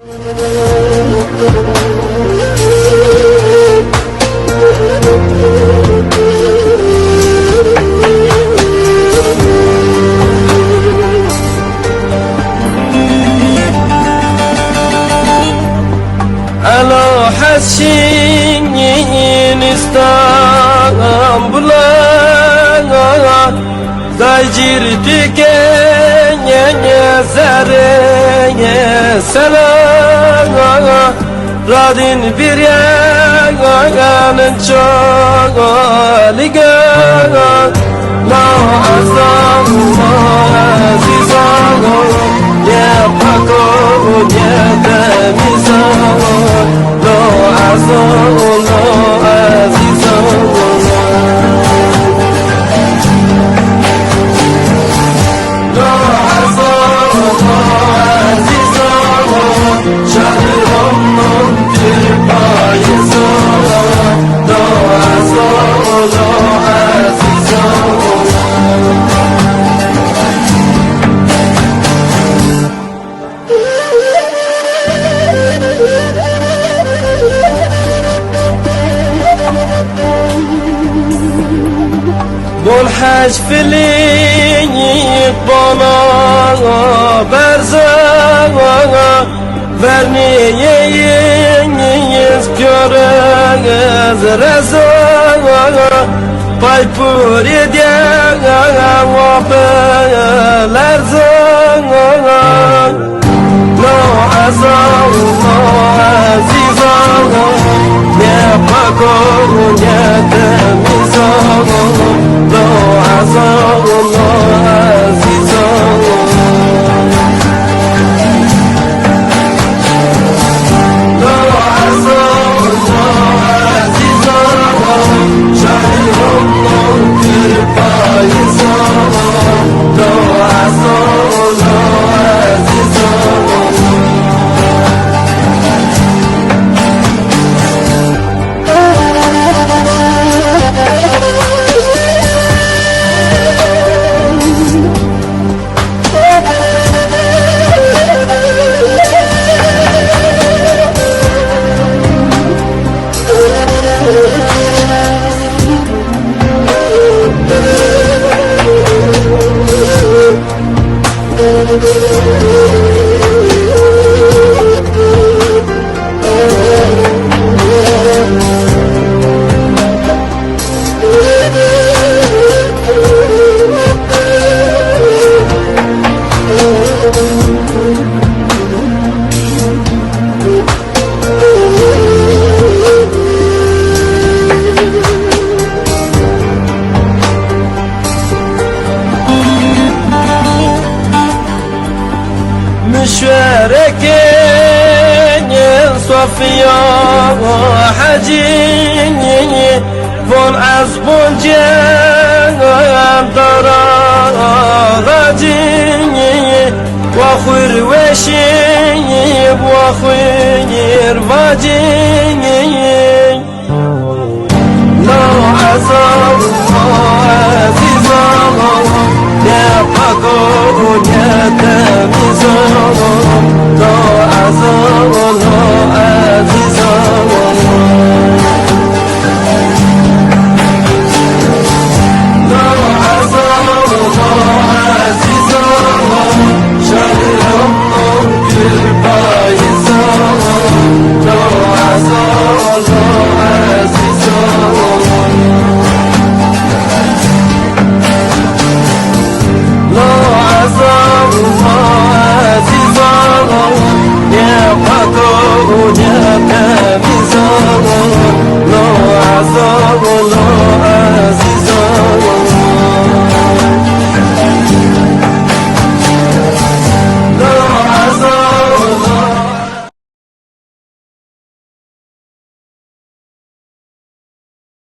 Alo hashin İstanbul'a Daycir tükenye zereye selam Radin bir yanın çok ligan La azam azizan Ye pako ye temizan La azam azizan Bol hac filiyik bana berzağa Verniyeyiz körüz rezağa Paypur edyağa vapeler zağa No azal, no azizağa Ne pakor, ne temizağa No azal, no azizağa No azal, no azizağa Şahidum no kirpayizağa No azal, no azizağa مشاركين صفيا حجيني فون عزبون جان درا غجيني وخير وشيب وخير فاجيني لا عزا